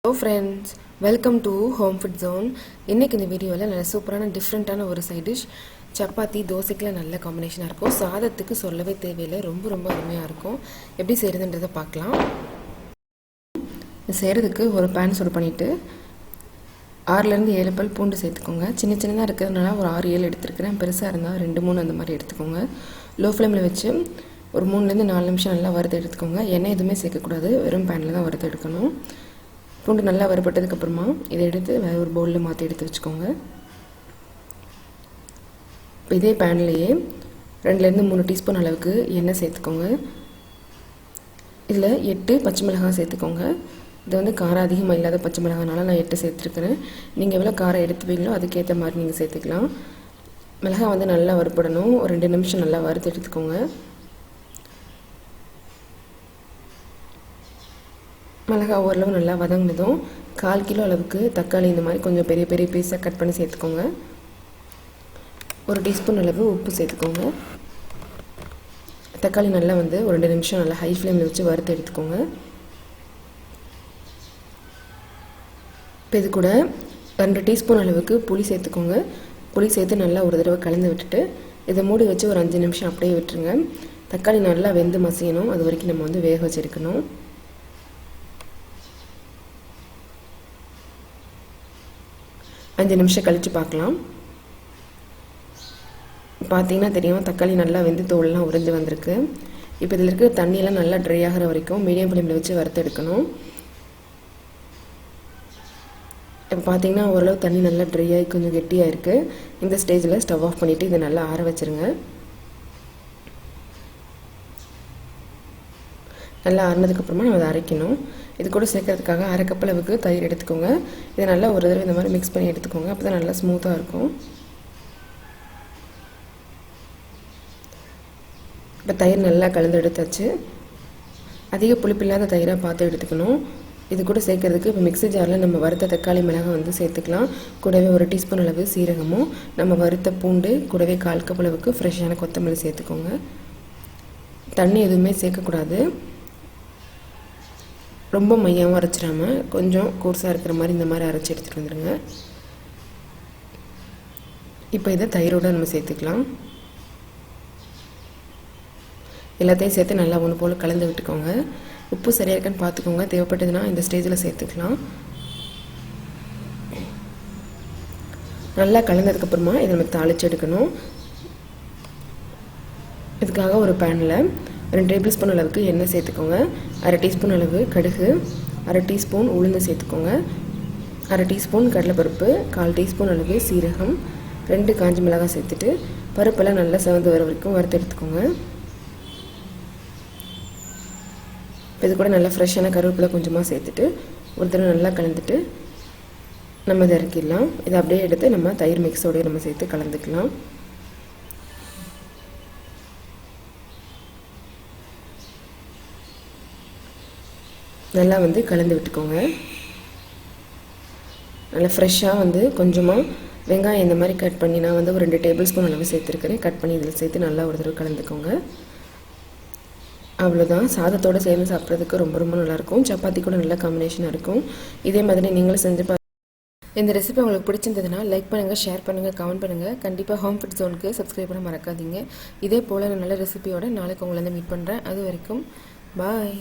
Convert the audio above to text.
Hello friends, welcome to Home Food Zone. இன்னைக்கு இந்த வீடியோவில் நல்ல சூப்பரான டிஃப்ரெண்ட்டான ஒரு சைட் டிஷ் சப்பாத்தி தோசைக்குலாம் நல்ல காம்பினேஷனாக இருக்கும். சாதத்துக்கு சொல்லவே தேவையில்லை, ரொம்ப அருமையாக இருக்கும். எப்படி செய்கிறதுன்றதை பார்க்கலாம். இது செய்கிறதுக்கு ஒரு பேன் சூடு பண்ணிவிட்டு 6லேருந்து 7 பல் பூண்டு சேர்த்துக்கோங்க. சின்னதாக இருக்கிறதுனால ஒரு 6-7 எடுத்துருக்கிறேன். பெருசாக இருந்தால் 2-3 அந்த மாதிரி எடுத்துக்கோங்க. லோ ஃப்ளேமில் வச்சு ஒரு 3லேருந்து 4 நிமிஷம் நல்லா வறுத்து எடுத்துக்கோங்க. எண்ணெய் எதுவுமே சேர்க்கக்கூடாது, வெறும் பேனில் தான் வறுத்து எடுக்கணும். பூண்டு நல்லா வறுபட்டதுக்கப்புறமா இதை எடுத்து வேறு ஒரு பவுலில் மாற்றி எடுத்து வச்சுக்கோங்க. இப்போ இதே பேன்லேயே 2லேருந்து 3 டீஸ்பூன் அளவுக்கு எண்ணெய் சேர்த்துக்கோங்க. இதில் 8 பச்சை மிளகாய் சேர்த்துக்கோங்க. இது வந்து காரம் அதிகமாக இல்லாத பச்சை மிளகானால நான் 8 சேர்த்துருக்கிறேன். நீங்கள் எவ்வளோ காரம் எடுத்துவீங்களோ அதுக்கேற்ற மாதிரி நீங்கள் சேர்த்துக்கலாம். மிளகாய் வந்து நல்லா வறுபடணும். ஒரு 2 நிமிஷம் நல்லா வறுத்து எடுத்துக்கோங்க. மிளகாய் ஓரளவு நல்லா வதங்கினதும் 1/4 கிலோ அளவுக்கு தக்காளி இந்த மாதிரி கொஞ்சம் பெரிய பீஸாக கட் பண்ணி சேர்த்துக்கோங்க. 1 டீஸ்பூன் அளவு உப்பு சேர்த்துக்கோங்க. தக்காளி நல்லா வந்து ஒரு 2 நிமிஷம் நல்லா ஹை ஃப்ளேமில் வச்சு வறுத்து எடுத்துக்கோங்க. இப்போ இது கூட 2 டீஸ்பூன் அளவுக்கு புளி சேர்த்துக்கோங்க. புளி சேர்த்து நல்லா ஒரு தடவை கலந்து விட்டுட்டு இதை மூடி வச்சு ஒரு 5 நிமிஷம் அப்படியே விட்டுருங்க. தக்காளி நல்லா வெந்து மசியணும், அது வரைக்கும் நம்ம வந்து வேக வச்சுருக்கணும். 5 நிமிஷம் கழித்து பார்க்கலாம். பார்த்தீங்கன்னா தெரியும், தக்காளி நல்லா வெந்து தோலெலாம் உறிஞ்சு வந்திருக்கு. இப்போ இதில் இருக்கிற தண்ணியெல்லாம் நல்லா ட்ரை ஆகிற வரைக்கும் மீடியம் ஃப்ளேமில் வச்சு வறுத்து எடுக்கணும். இப்போ பார்த்தீங்கன்னா ஓரளவு தண்ணி நல்லா ட்ரை ஆகி கொஞ்சம் கெட்டியாக இருக்குது. இந்த ஸ்டேஜில் ஸ்டவ் ஆஃப் பண்ணிவிட்டு இதை நல்லா ஆற வச்சுருங்க. நல்லா ஆறினதுக்கப்புறமா நம்ம அதை அரைக்கணும். இது கூட சேர்க்கறதுக்காக 1/2 கப் அளவுக்கு தயிர் எடுத்துக்கோங்க. இதை நல்லா ஒரு தடவை இந்த மாதிரி மிக்ஸ் பண்ணி எடுத்துக்கோங்க. அப்போ தான் நல்லா ஸ்மூத்தாக இருக்கும். இப்போ தயிர் நல்லா கலந்து எடுத்தாச்சு. அதிக புளிப்பில்லாத தயிராக பார்த்து எடுத்துக்கணும். இது கூட சேர்க்கறதுக்கு இப்போ மிக்ஸி ஜாரில் நம்ம வறுத்த தக்காளி மிளகாய் வந்து சேர்த்துக்கலாம். கூடவே 1 டீஸ்பூன் அளவு சீரகமும் நம்ம வறுத்த பூண்டு கூடவே 1/4 கப் அளவுக்கு ஃப்ரெஷ்ஷான கொத்தமல்லி சேர்த்துக்கோங்க. தண்ணி எதுவுமே சேர்க்கக்கூடாது. ரொம்ப மையாகவும் அரைச்சிடாமல் கொஞ்சம் கோர்ஸாக இருக்கிற மாதிரி இந்த மாதிரி அரைச்சி எடுத்துகிட்டு வந்துடுங்க. இப்போ இதை தயிரோடு நம்ம சேர்த்துக்கலாம். எல்லாத்தையும் சேர்த்து நல்லா ஒன்று போல் கலந்து விட்டுக்கோங்க. உப்பு சரியாக இருக்கான்னு பார்த்துக்கோங்க. தேவைப்பட்டதுன்னா இந்த ஸ்டேஜில் சேர்த்துக்கலாம். நல்லா கலந்ததுக்கப்புறமா இதை நம்ம தாளித்து எடுக்கணும். இதுக்காக ஒரு பேனில் 2 டேபிள் ஸ்பூன் அளவுக்கு எண்ணெய் சேர்த்துக்கோங்க. 1/2 டீஸ்பூன் அளவு கடுகு, 1/2 டீஸ்பூன் உளுந்து சேர்த்துக்கோங்க. 1/2 டீஸ்பூன் கடலைப்பருப்பு, 1/4 டீஸ்பூன் அளவு சீரகம், 2 காஞ்ச மிளகாய் சேர்த்துட்டு பருப்பெல்லாம் நல்லா செவந்து வர வரைக்கும் வறுத்து எடுத்துக்கோங்க. இது கூட நல்லா ஃப்ரெஷ்ஷான கருவேப்பிலை கொஞ்சமாக சேர்த்துட்டு ஒரு தடவை நல்லா கலந்துட்டு நம்ம இதை இறக்கிடலாம். இதை அப்படியே எடுத்து நம்ம தயிர் மிக்ஸோடய நம்ம சேர்த்து கலந்துக்கலாம். நல்லா வந்து கலந்து விட்டுக்கோங்க. நல்லா ஃப்ரெஷ்ஷாக வந்து கொஞ்சமாக வெங்காயம் இந்த மாதிரி கட் பண்ணி நான் வந்து ஒரு 2 டேபிள் ஸ்பூன் அளவு சேர்த்துருக்கிறேன். கட் பண்ணி இதில் சேர்த்து நல்லா ஒரு தடவை கலந்துக்கோங்க. அவ்வளோதான். சாதத்தோடு சேர்ந்து சாப்பிட்றதுக்கு ரொம்ப நல்லாயிருக்கும். சப்பாத்தி கூட நல்ல காம்பினேஷனாக இருக்கும். இதே மாதிரி நீங்களும் செஞ்சு இந்த ரெசிபி உங்களுக்கு பிடிச்சிருந்ததுன்னா லைக் பண்ணுங்கள், ஷேர் பண்ணுங்கள், கமெண்ட் பண்ணுங்கள். கண்டிப்பாக ஹோம் ஃபுட் ஜோனுக்கு சப்ஸ்கிரைப் பண்ண மறக்காதீங்க. இதே போல் நல்ல ரெசிபியோட நாளைக்கு உங்களை வந்து மீட் பண்ணுறேன். அது வரைக்கும் பாய்.